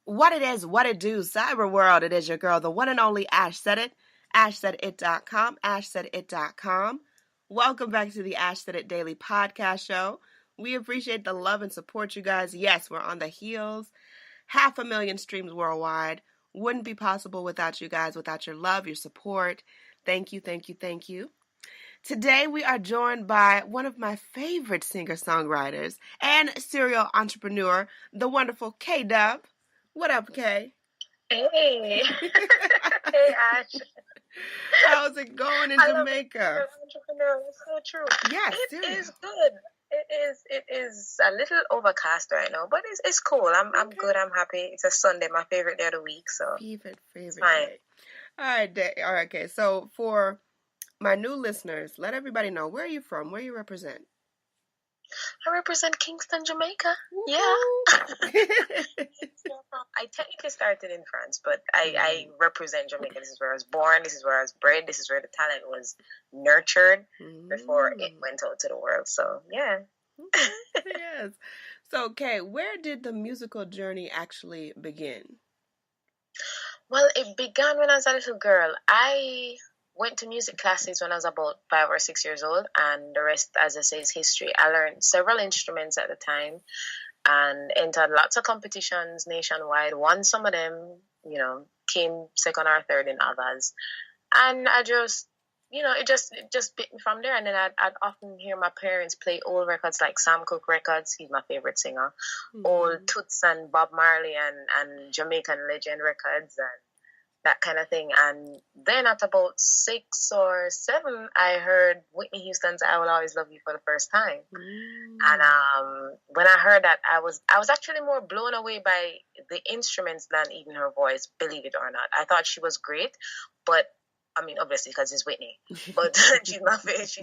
What it is, what it do, cyber world. It is your girl, the one and only Ash Said It, ashsaidit.com, ashsaidit.com. Welcome back to the Ash Said It Daily Podcast Show. We appreciate the love and support, you guys. Yes, we're on the heels. 500,000 streams worldwide. Wouldn't be possible without you guys, without your love, your support. Thank you, thank you, thank you. Today we are joined by one of my favorite singer-songwriters and serial entrepreneur, the wonderful Kei Dubb. What up, Kei? Hey. Hey, Ash. How's it going in Jamaica? Entrepreneur. It's so true. Yeah, it is good. It is a little overcast right now, but it's cool. I'm good. I'm happy. It's a Sunday, my favorite day of the week. So favorite fine. Day. All right, okay. So for my new listeners, let everybody know, where are you from? Where you represent? I represent Kingston, Jamaica. Woo-hoo. Yeah. I technically started in France, but I represent Jamaica. This is where I was born. This is where I was bred. This is where the talent was nurtured before it went out to the world. So, yeah. Yes. So, Kei, where did the musical journey actually begin? Well, it began when I was a little girl. I went to music classes when I was about 5 or 6 years old, and the rest, as I say, is history. I learned several instruments at the time and entered lots of competitions nationwide. Won some of them, came second or third in others. And I just, it just bit me from there. And then I'd often hear my parents play old records like Sam Cooke records. He's my favorite singer. Old Toots and Bob Marley and Jamaican Legend records and that kind of thing. And then at about 6 or 7, I heard Whitney Houston's I Will Always Love You for the first time. And when I heard that, I was actually more blown away by the instruments than even her voice, believe it or not. I thought she was great, but I mean, obviously because it's Whitney, but she's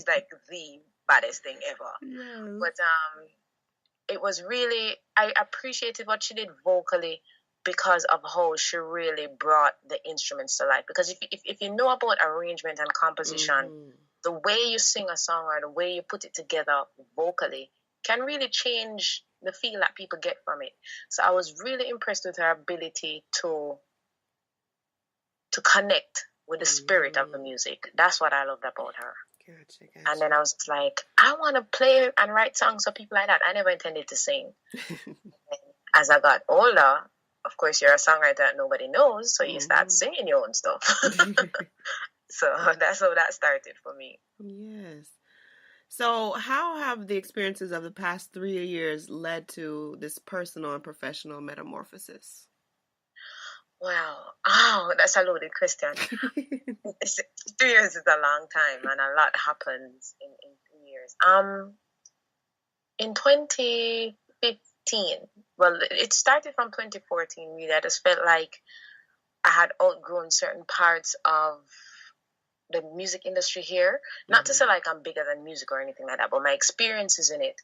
like the baddest thing ever. Yes. But it was really, I appreciated what she did vocally, because of how she really brought the instruments to life. Because if you know about arrangement and composition, the way you sing a song or the way you put it together vocally can really change the feel that people get from it. So I was really impressed with her ability to connect with the spirit of the music. That's what I loved about her. Gotcha. And then I was like, I want to play and write songs for people like that. I never intended to sing. As I got older, of course, you're a songwriter that nobody knows, so you start singing your own stuff. So that's how that started for me. Yes. So how have the experiences of the past 3 years led to this personal and professional metamorphosis? Wow. Oh, that's a loaded question. 3 years is a long time, and a lot happens in 3 years. In 2015, well, it started from 2014, really. I just felt like I had outgrown certain parts of the music industry here. Not to say like I'm bigger than music or anything like that, but my experiences in it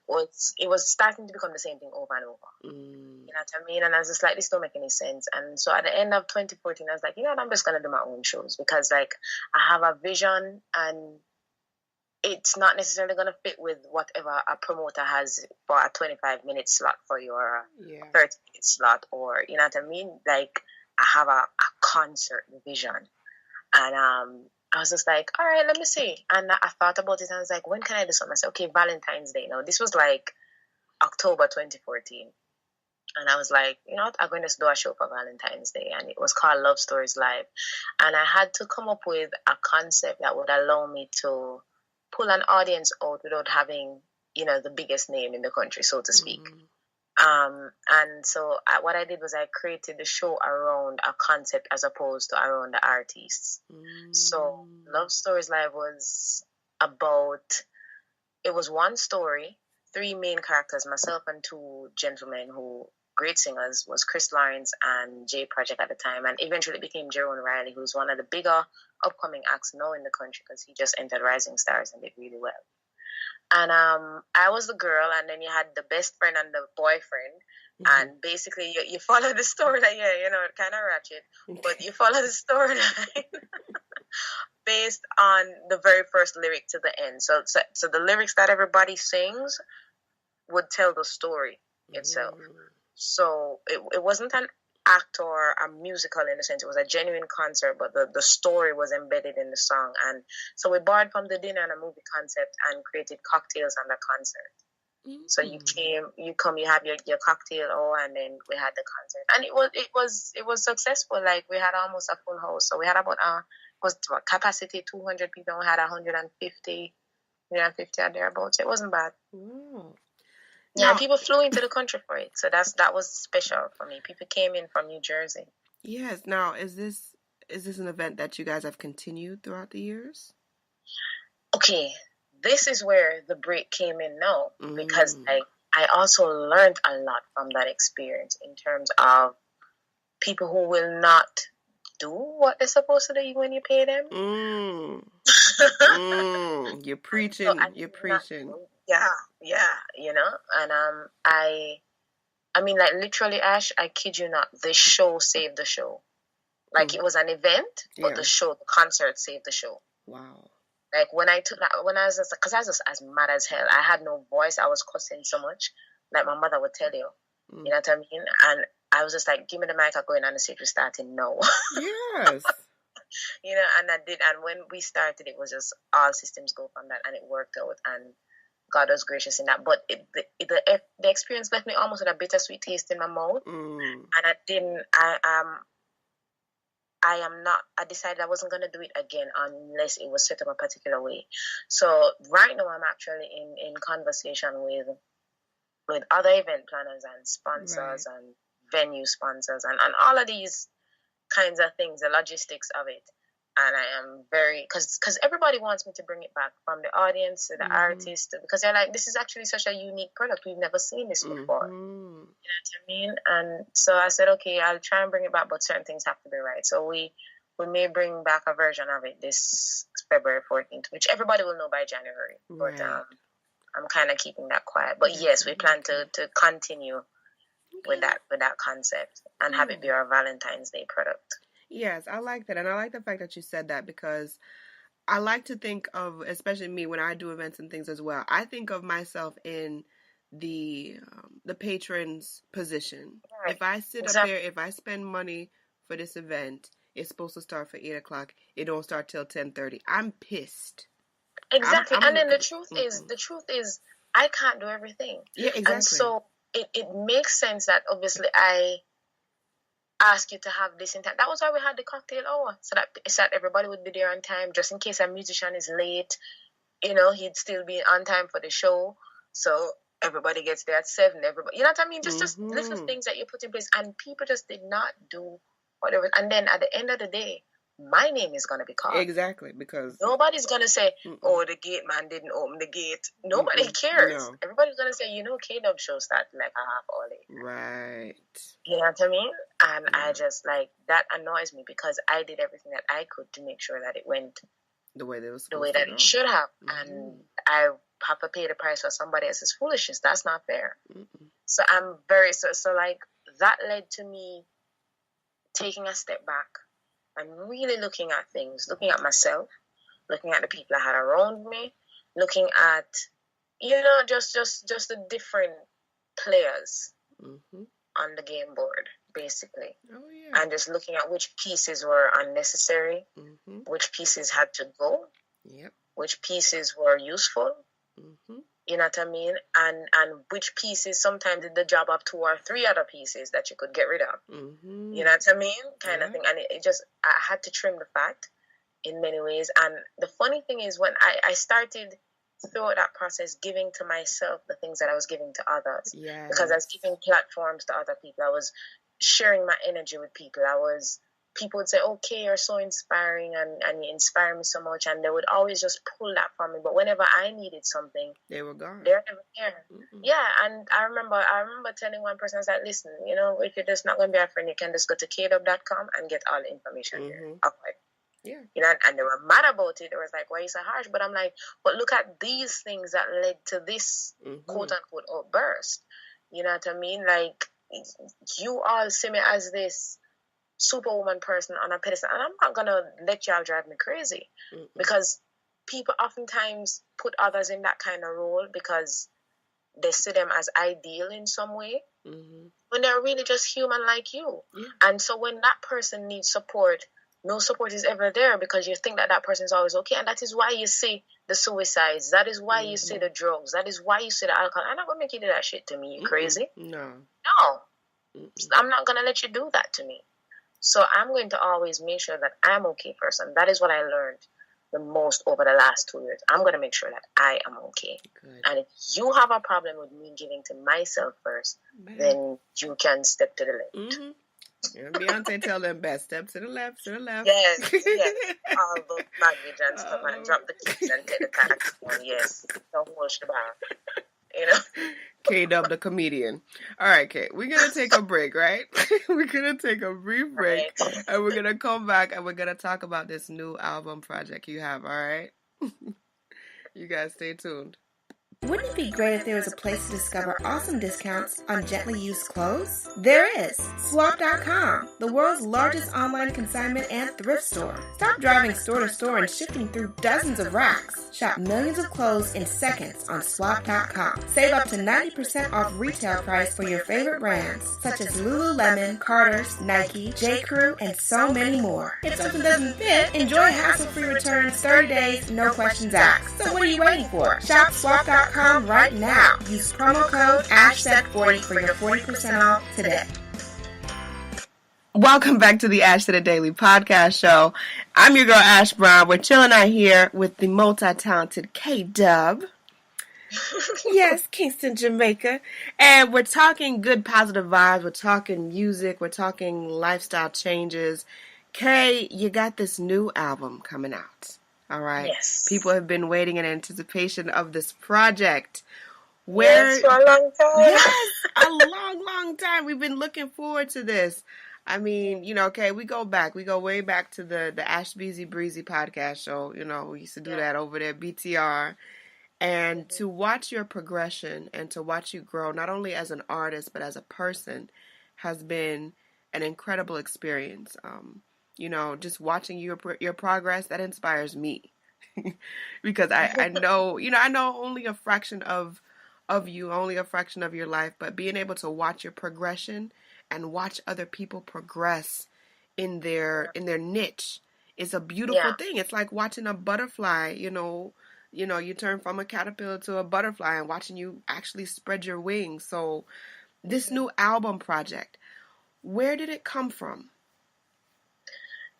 was starting to become the same thing over and over. You know what I mean? And I was just like, this don't make any sense. And so at the end of 2014, I was like, you know what, I'm just going to do my own shows, because like I have a vision and it's not necessarily going to fit with whatever a promoter has for a 25-minute slot for you, or a 30-minute slot, or, you know what I mean? Like, I have a concert vision. And I was just like, all right, let me see. And I thought about it, and I was like, when can I do something? I said, okay, Valentine's Day. Now, this was like October 2014. And I was like, you know what, I'm going to do a show for Valentine's Day. And it was called Love Stories Live. And I had to come up with a concept that would allow me to pull an audience out without having, the biggest name in the country, so to speak. And so what I did was I created the show around a concept as opposed to around the artists. So Love Stories Live was it was one story, 3 main characters, myself and 2 gentlemen who great singers, was Chris Lawrence and Jay Project at the time, and eventually became Jerome Riley, who's one of the bigger upcoming acts now in the country, because he just entered Rising Stars and did really well. And I was the girl, and then you had the best friend and the boyfriend, and basically you follow the storyline. Kind of ratchet, but you follow the storyline based on the very first lyric to the end. So the lyrics that everybody sings would tell the story itself. So it wasn't an act or a musical in a sense. It was a genuine concert, but the story was embedded in the song. And so we borrowed from the dinner and a movie concept and created cocktails on the concert. So you come, you have your cocktail, and then we had the concert, and it was successful. Like, we had almost a full house. So we had about capacity 200 people. And we had 150 or thereabouts. It wasn't bad. Yeah, people flew into the country for it. So that was special for me. People came in from New Jersey. Yes. Now, is this an event that you guys have continued throughout the years? Okay, this is where the break came in now, because I also learned a lot from that experience in terms of people who will not do what they're supposed to do when you pay them. You're preaching. You're preaching. Yeah, and I mean, like, literally, Ash, I kid you not, the show saved the show. Like, it was an event, but the concert saved the show. Wow. Like, when I was because I was just as mad as hell. I had no voice. I was cussing so much. Like, my mother would tell you. You know what I mean? And I was just like, give me the mic, I'm going on the stage, we're starting now. Yes. And I did. And when we started, it was just all systems go from that, and it worked out. And God was gracious in that. But the experience left me almost with a bittersweet taste in my mouth. And I decided I wasn't going to do it again unless it was set up a particular way. So right now I'm actually in conversation with other event planners and sponsors and venue sponsors and all of these kinds of things, the logistics of it. And I am very, because everybody wants me to bring it back, from the audience to the artist, because they're like, this is actually such a unique product. We've never seen this before. You know what I mean? And so I said, okay, I'll try and bring it back, but certain things have to be right. So we may bring back a version of it this February 14th, which everybody will know by January. But I'm kind of keeping that quiet. But yes, we plan to continue with that concept and have it be our Valentine's Day product. Yes, I like that. And I like the fact that you said that, because I like to think of, especially me when I do events and things as well, I think of myself in the patron's position. Right. If I sit up there, if I spend money for this event, it's supposed to start for 8:00. It don't start till 10:30. I'm pissed. Exactly. And then the truth is, I can't do everything. Yeah, exactly. And so it makes sense that obviously I ask you to have this in time. That was why we had the cocktail hour, so that everybody would be there on time, just in case a musician is late. He'd still be on time for the show, so everybody gets there at 7. Everybody, you know what I mean? Just little things that you put in place, and people just did not do whatever. And then at the end of the day, my name is going to be called. Exactly, because nobody's going to say, oh, the gate man didn't open the gate. Nobody cares. No. Everybody's going to say, Kei Dubb show started like a half hour late. Right. You know what I mean? And I just, like, that annoys me, because I did everything that I could to make sure that it went the way that it should have. And I have to pay the price for somebody else's foolishness. That's not fair. So I'm very, so like, that led to me taking a step back and really looking at things, looking at myself, looking at the people I had around me, looking at, just the different players on the game board, basically. Oh, yeah. And just looking at which pieces were unnecessary, which pieces had to go, which pieces were useful, you know what I mean? And which pieces sometimes did the job of 2 or 3 other pieces that you could get rid of. You know what I mean? Kind of thing. And it just, I had to trim the fat in many ways. And the funny thing is, when I started throughout that process giving to myself the things that I was giving to others. Yes. Because I was giving platforms to other people. I was sharing my energy with people. People would say, okay, you're so inspiring and you inspire me so much. And they would always just pull that from me. But whenever I needed something, they were gone. They're never here. Yeah, and I remember telling one person, I was like, listen, if you're just not going to be a friend, you can just go to kdubb.com and get all the information there. Okay. Yeah. And they were mad about it. They was like, why are you so harsh? But I'm like, but look at these things that led to this quote unquote outburst. You know what I mean? Like, you all see me as this superwoman person on a pedestal, and I'm not gonna let y'all drive me crazy, because people oftentimes put others in that kind of role because they see them as ideal in some way, when they're really just human like you. Yeah. And so when that person needs support, no support is ever there because you think that that person is always okay. And that is why you see the suicides. That is why you see the drugs. That is why you see the alcohol. I'm not going to make you do that shit to me. You crazy? No. I'm not going to let you do that to me. So I'm going to always make sure that I'm okay first. And that is what I learned the most over the last 2 years. I'm going to make sure that I am okay. Good. And if you have a problem with me giving to myself first, then you can step to the left. Yeah, Beyonce tell them best step to the left, to the left. Yes. All the baggage and stuff and drop the keys and take the taxi. Yes. The whole shebang. You know? Kei Dubb the comedian. All right, Kei, we're going to take a break, right? We're going to take a brief break, and we're going to come back, and we're going to talk about this new album project you have, all right? You guys stay tuned. Wouldn't it be great if there was a place to discover awesome discounts on gently used clothes? There is. Swap.com, the world's largest online consignment and thrift store. Stop driving store to store and shifting through dozens of racks. Shop millions of clothes in seconds on Swap.com. Save up to 90% off retail price for your favorite brands, such as Lululemon, Carter's, Nike, J.Crew, and so many more. If something doesn't fit, enjoy hassle-free returns, 30 days, no questions asked. So what are you waiting for? Shop Swap.com right now. Use promo code ASHSET40 for your 40% off today. Welcome back to the Ash Said It Daily podcast show. I'm your girl Ash Brown. We're chilling out here with the multi-talented Kei Dubb. Yes, Kingston, Jamaica. And we're talking good positive vibes. We're talking music. We're talking lifestyle changes. Kei, you got this new album coming out. All right. Yes. People have been waiting in anticipation of this project. Yes, for a long time. Yes, a long, long time. We've been looking forward to this. I mean, you know, okay, we go way back to the Ash Beezy Breezy podcast show. You know, we used to do that over there, BTR. And to watch your progression and to watch you grow, not only as an artist, but as a person, has been an incredible experience. You know, just watching your progress, that inspires me. Because I know, you know, I know only a fraction of you, only a fraction of your life, but being able to watch your progression and watch other people progress in their niche is a beautiful thing. It's like watching a butterfly, you know, you turn from a caterpillar to a butterfly and watching you actually spread your wings. So this new album project, where did it come from?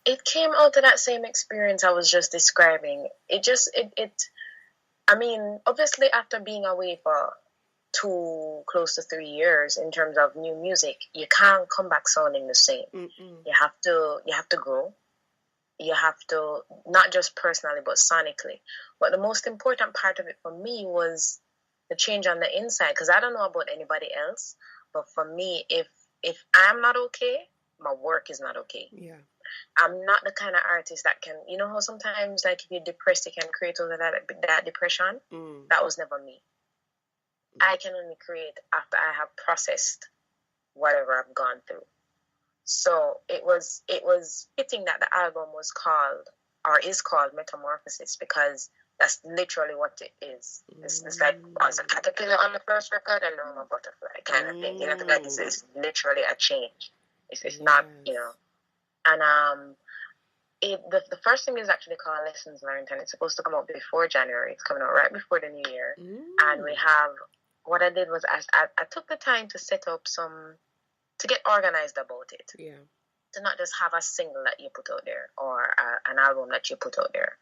It came out of that same experience I was just describing. I mean, obviously after being away for close to 3 years in terms of new music, you can't come back sounding the same. You have to grow. You have to, not just personally, but sonically. But the most important part of it for me was the change on the inside, because I don't know about anybody else, but for me, if I'm not okay, my work is not okay. Yeah. I'm not the kind of artist that can, you know how sometimes, like, if you're depressed, you can create all of that depression? That was never me. I can only create after I have processed whatever I've gone through. So it was fitting that the album was called, or is called, Metamorphosis, because that's literally what it is. It's like, was a caterpillar on the first record and now I'm a butterfly kind of thing. You know, like it's literally a change. It's not, you know. And the first thing is actually called Lessons Learned, and it's supposed to come out before January. It's coming out right before the new year. And we have, what I did was I took the time to set up to get organized about it. Yeah. To not just have a single that you put out there or an album that you put out there.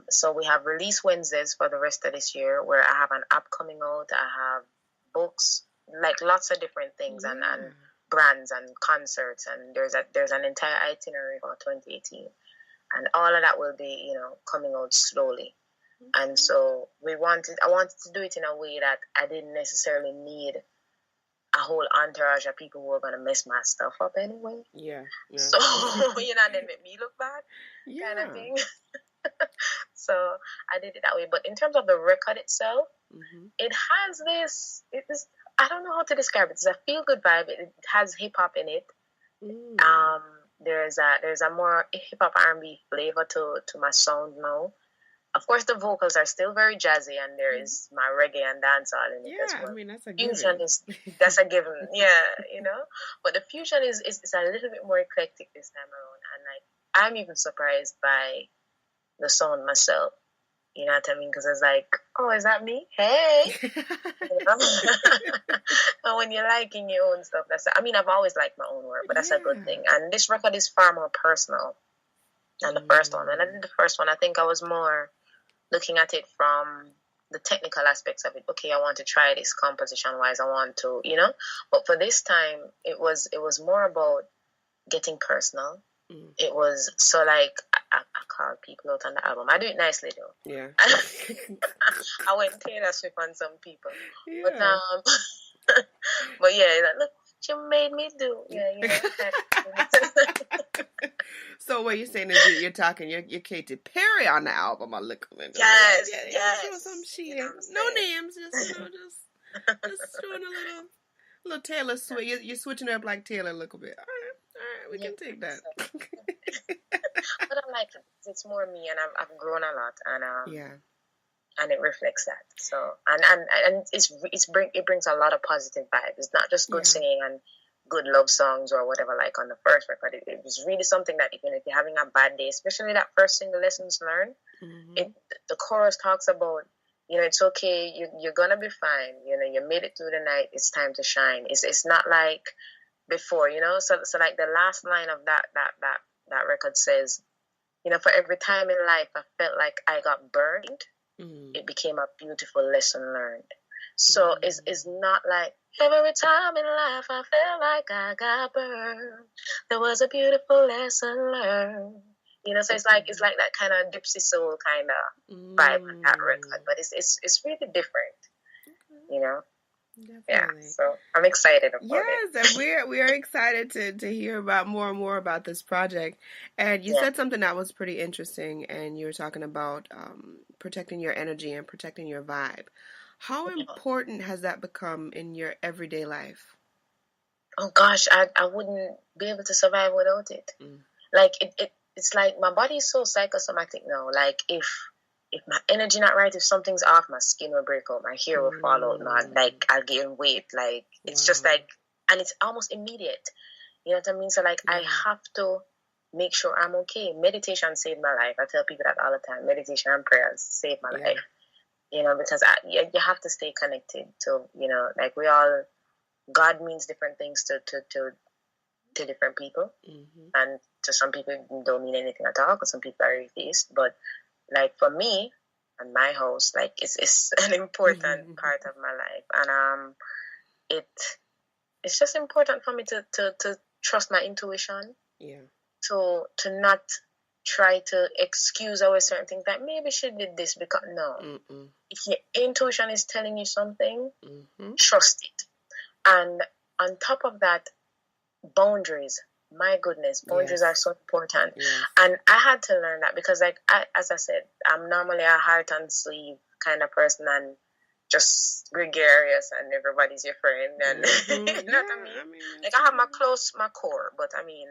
So we have release Wednesdays for the rest of this year, where I have an app coming out. I have books, like lots of different things, and brands and concerts, and there's an entire itinerary for 2018, and all of that will be, you know, coming out slowly. And so I wanted to do it in a way that I didn't necessarily need a whole entourage of people who are going to mess my stuff up anyway. Yeah. So, you know, they make me look bad, kind of thing. So I did it that way. But in terms of the record itself, it has this, I don't know how to describe it. It's a feel-good vibe. It has hip-hop in it. There's a more hip-hop R&B flavor to my sound now. of course, the vocals are still very jazzy, and there is my reggae and dancehall in it as well. I mean, that's a Fusion given. that's a given, yeah, But the fusion is a little bit more eclectic this time around, and like I'm even surprised by the sound myself. You know what I mean? Because it's like, oh, is that me? Hey, and when you're liking your own stuff, I've always liked my own work, but that's a good thing. And this record is far more personal than the first one. When I did the first one, I think I was more looking at it from the technical aspects of it. Okay, I want to try this composition wise. I want to, But for this time, it was more about getting personal. It was so like I called people out on the album. I do it nicely though. Yeah. I went Taylor Swift on some people. Yeah. But yeah, like, look, you made me do. Yeah. So what you're saying is you're talking you're Katy Perry on the album. I look at it. Yes. Throw some shit. No names, just just throwing a little Taylor Swift. You're switching it up like Taylor a little bit. All right, we can take that. But I like it. It's more me, and I've grown a lot, and yeah. And it reflects that. So and it brings a lot of positive vibes. It's not just good singing and good love songs or whatever like on the first record. It was really something that even if you're having a bad day, especially that first single, Lessons Learned, the chorus talks about, it's okay, you're gonna be fine. You made it through the night. It's time to shine. It's not like before, So like the last line of that record says, for every time in life I felt like I got burned, it became a beautiful lesson learned. So it's not like every time in life I felt like I got burned, there was a beautiful lesson learned. So it's like that kind of Gypsy soul kind of vibe on that record, but it's really different, Definitely. Yeah, so I'm excited about it. Yes, and we are excited to hear about more and more about this project. And you said something that was pretty interesting, and you were talking about protecting your energy and protecting your vibe. How important has that become in your everyday life? Oh gosh, I wouldn't be able to survive without it. Like it's like my body is so psychosomatic now. Like if my energy not right, if something's off, my skin will break out, my hair will fall out, I'll gain weight. Like it's just like, and it's almost immediate. You know what I mean? So like I have to make sure I'm okay. Meditation saved my life. I tell people that all the time. Meditation and prayers saved my life. Because you have to stay connected to, like God means different things to different people, and to some people it don't mean anything at all because some people are atheist. But like for me and my house, like it's an important part of my life, and it's just important for me to trust my intuition, to not try to excuse away certain things that maybe she did this because no. If your intuition is telling you something, trust it. And on top of that, boundaries. My goodness, boundaries are so important. And I had to learn that because, like, as I said, I'm normally a heart and sleeve kind of person and just gregarious and everybody's your friend. And you know what I mean? Like, I have my core, but I mean,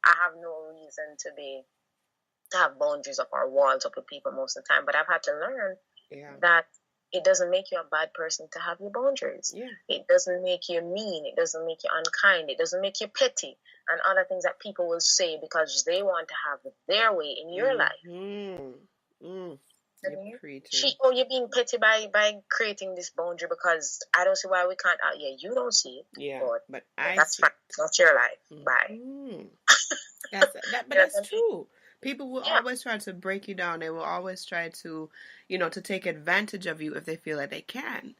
I have no reason to have boundaries up or walls up with people most of the time. But I've had to learn that it doesn't make you a bad person to have your boundaries. It doesn't make you mean. It doesn't make you unkind. It doesn't make you petty and other things that people will say because they want to have their way in your life. You're being petty by creating this boundary because I don't see why we can't. You don't see it. But that's fine. It's not your life. Bye. But that's true. People will always try to break you down. They will always try to, to take advantage of you if they feel like they can.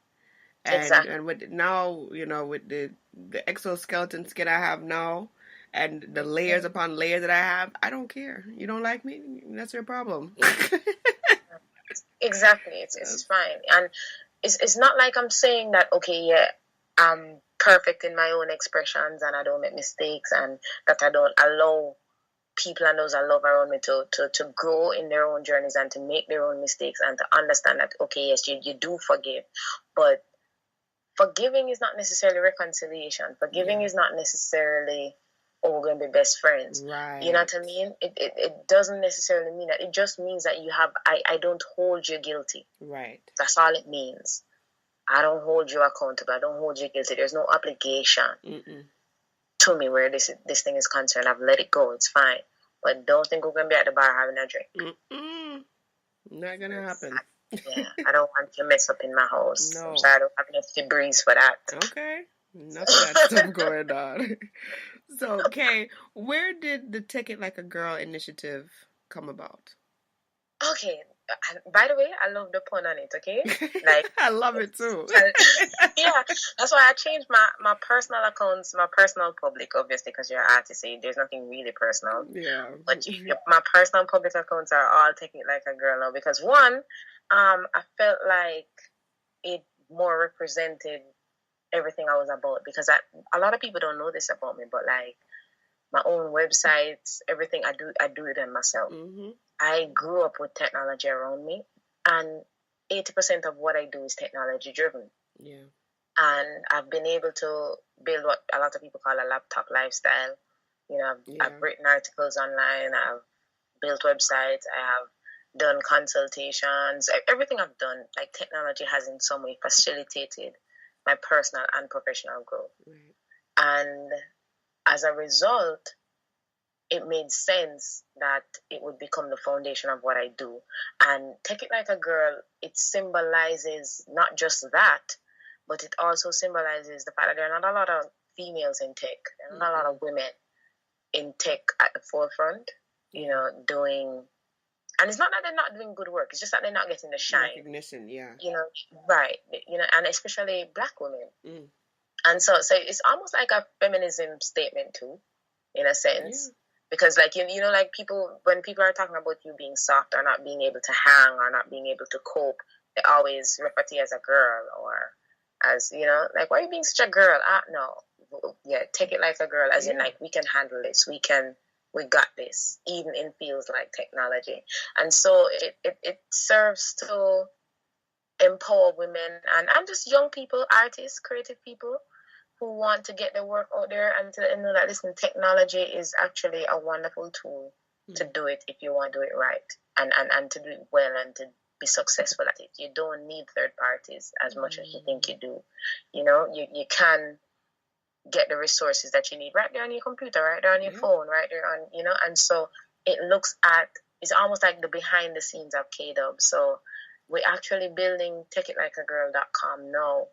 And with now, with the exoskeleton skin I have now, and the layers upon layers that I have, I don't care. You don't like me? That's your problem. Exactly. It's fine. And it's not like I'm saying that, okay, I'm perfect in my own expressions and I don't make mistakes and that I don't allow people and those I love around me to grow in their own journeys and to make their own mistakes and to understand that, okay, yes, you do forgive. But forgiving is not necessarily reconciliation. Forgiving is not necessarily or we're going to be best friends. Right. You know what I mean? It doesn't necessarily mean that. It just means that I don't hold you guilty. Right. That's all it means. I don't hold you accountable. I don't hold you guilty. There's no obligation to me where this thing is concerned. I've let it go. It's fine. But don't think we're going to be at the bar having a drink. Not going to happen. I don't want to mess up in my house. No. I'm sorry, I don't have enough Febreze for that. Okay. Enough of that stuff going on. So, Kei, where did the Take It Like a Girl initiative come about? Okay. By the way, I love the pun on it, okay? Like I love it too. Yeah, that's why I changed my personal accounts, my personal public, obviously, because you're an artist, so there's nothing really personal. Yeah. But my personal public accounts are all Take It Like a Girl now, because one, I felt like it more represented everything I was about, because a lot of people don't know this about me, but like my own websites, everything I do it in myself. I grew up with technology around me, and 80% of what I do is technology driven. Yeah. And I've been able to build what a lot of people call a laptop lifestyle. You know, I've written articles online, I've built websites, I have done consultations. Everything I've done, like, technology has in some way facilitated my personal and professional growth. Right. And as a result, it made sense that it would become the foundation of what I do. And Take It Like a Girl, it symbolizes not just that, but it also symbolizes the fact that there are not a lot of females in tech. There are not a lot of women in tech at the forefront, you know, doing... And it's not that they're not doing good work. It's just that they're not getting the shine. Recognition, yeah. You know, right. You know, and especially Black women. And so it's almost like a feminism statement too, in a sense. Yeah. Because, like, you know, like, when people are talking about you being soft or not being able to hang or not being able to cope, they always refer to you as a girl, or as, you know, like, why are you being such a girl? No. Yeah, take it like a girl, as in, like, we can handle this. We got this, even in fields like technology. And so it serves to empower women and just young people, artists, creative people, who want to get their work out there, and to know that, listen, technology is actually a wonderful tool to do it if you want to do it right, and to do it well and to be successful at it. You don't need third parties as much as you think you do. You know, you can get the resources that you need right there on your computer, right there on your phone, right there on, you know. And so it's almost like the behind the scenes of Kei Dubb. So we're actually building takeitlikegirl.com now,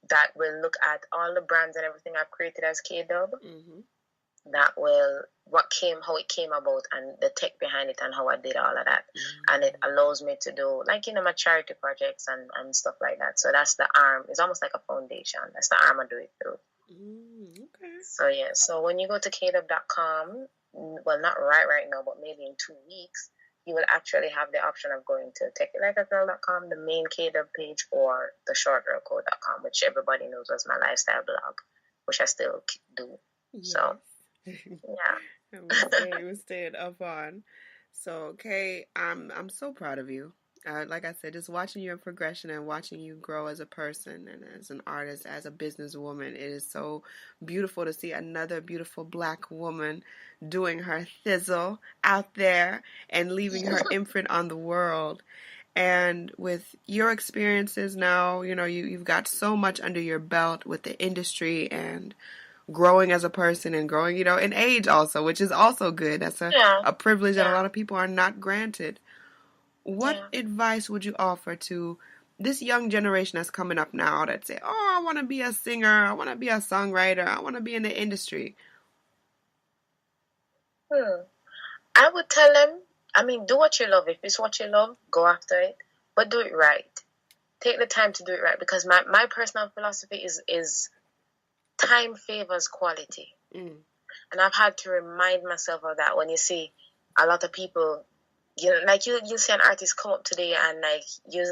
that will look at all the brands and everything I've created as Kei Dubb. That will, how it came about, and the tech behind it, and how I did all of that. And it allows me to do, like, you know, my charity projects and stuff like that. So that's the arm. It's almost like a foundation. That's the arm I do it through. Okay. So yeah, so when you go to keidubb.com, well, not right now, but maybe in 2 weeks, you will actually have the option of going to takeitlikegirl.com, the main Kei Dubb page, or the shortgirlcode.com, which everybody knows was my lifestyle blog, which I still do. Yes. So, yeah. We're staying up on. So, Kei, I'm so proud of you. Like I said, just watching your progression and watching you grow as a person and as an artist, as a businesswoman, it is so beautiful to see another beautiful Black woman doing her thizzle out there and leaving her imprint on the world. And with your experiences now, you know, you've got so much under your belt with the industry and growing as a person and growing, you know, in age also, which is also good. That's a privilege that a lot of people are not granted. What advice would you offer to this young generation that's coming up now that say, oh, I want to be a singer, I want to be a songwriter, I want to be in the industry? I would tell them, I mean, do what you love. If it's what you love, go after it, but do it right. Take the time to do it right, because my personal philosophy is time favors quality. And I've had to remind myself of that. When you see a lot of people, you know, like you see an artist come up today, and like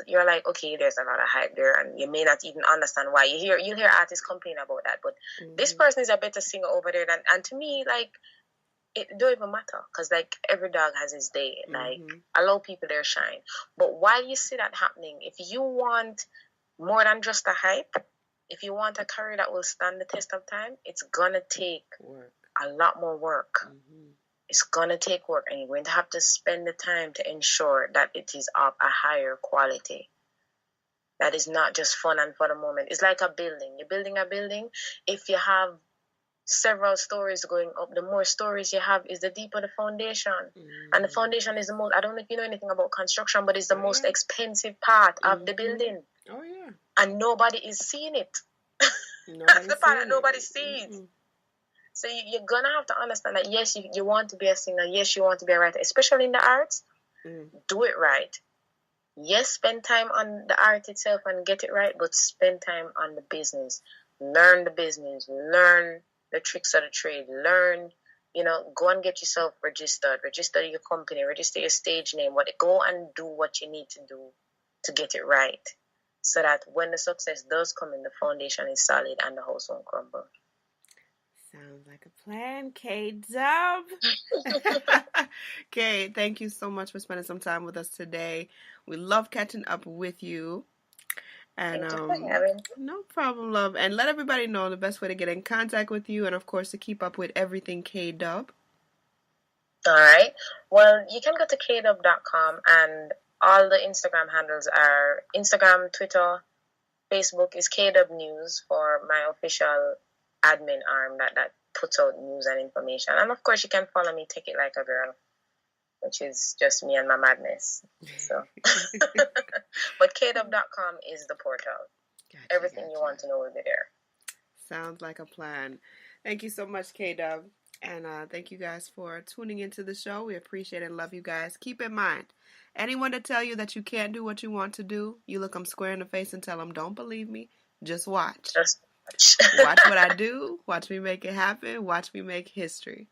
you're like, okay, there's a lot of hype there, and you may not even understand why. You hear artists complain about that, but this person is a better singer over there and to me, like, it don't even matter, because, like, every dog has his day. Like, allow people their shine. But while you see that happening, if you want more than just a hype, if you want a career that will stand the test of time, it's gonna take work. A lot more work. Mm-hmm. It's gonna take work, and you're going to have to spend the time to ensure that it is of a higher quality. That is not just fun and for the moment. It's like a building. You're building a building. If you have several stories going up, the more stories you have is the deeper the foundation. Mm-hmm. And the foundation is the most, I don't know if you know anything about construction, but it's the most expensive part of the building. Oh, yeah. And nobody is seeing it. That's the part that nobody sees. Mm-hmm. So you're going to have to understand that, yes, you want to be a singer. Yes, you want to be a writer, especially in the arts. Do it right. Yes, spend time on the art itself and get it right, but spend time on the business. Learn the business. Learn the tricks of the trade. Learn, go and get yourself registered. Register your company. Register your stage name. Go and do what you need to do to get it right, so that when the success does come in, the foundation is solid and the house won't crumble. Sounds like a plan, Kei Dubb. Kei, thank you so much for spending some time with us today. We love catching up with you. And thank you for having. No problem, love. And let everybody know the best way to get in contact with you, and of course to keep up with everything Kei Dubb. All right. Well, you can go to keidubb.com, and all the Instagram handles are Instagram, Twitter, Facebook is Kei Dubb News for my official admin arm that puts out news and information. And of course, you can follow me, Take It Like a Girl, which is just me and my madness. So, but keidubb.com is the portal. Gotcha, everything you want to know will be there. Sounds like a plan. Thank you so much, Kei Dubb. And thank you guys for tuning into the show. We appreciate and love you guys. Keep in mind, anyone to tell you that you can't do what you want to do, you look them square in the face and tell them, don't believe me, just watch. Watch what I do. Watch me make it happen. Watch me make history.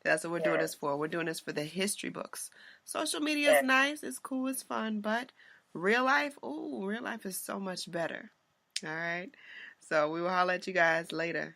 That's what we're doing this for. We're doing this for the history books. Social media is nice. It's cool. It's fun. But real life is so much better. All right? So we will holler at you guys later.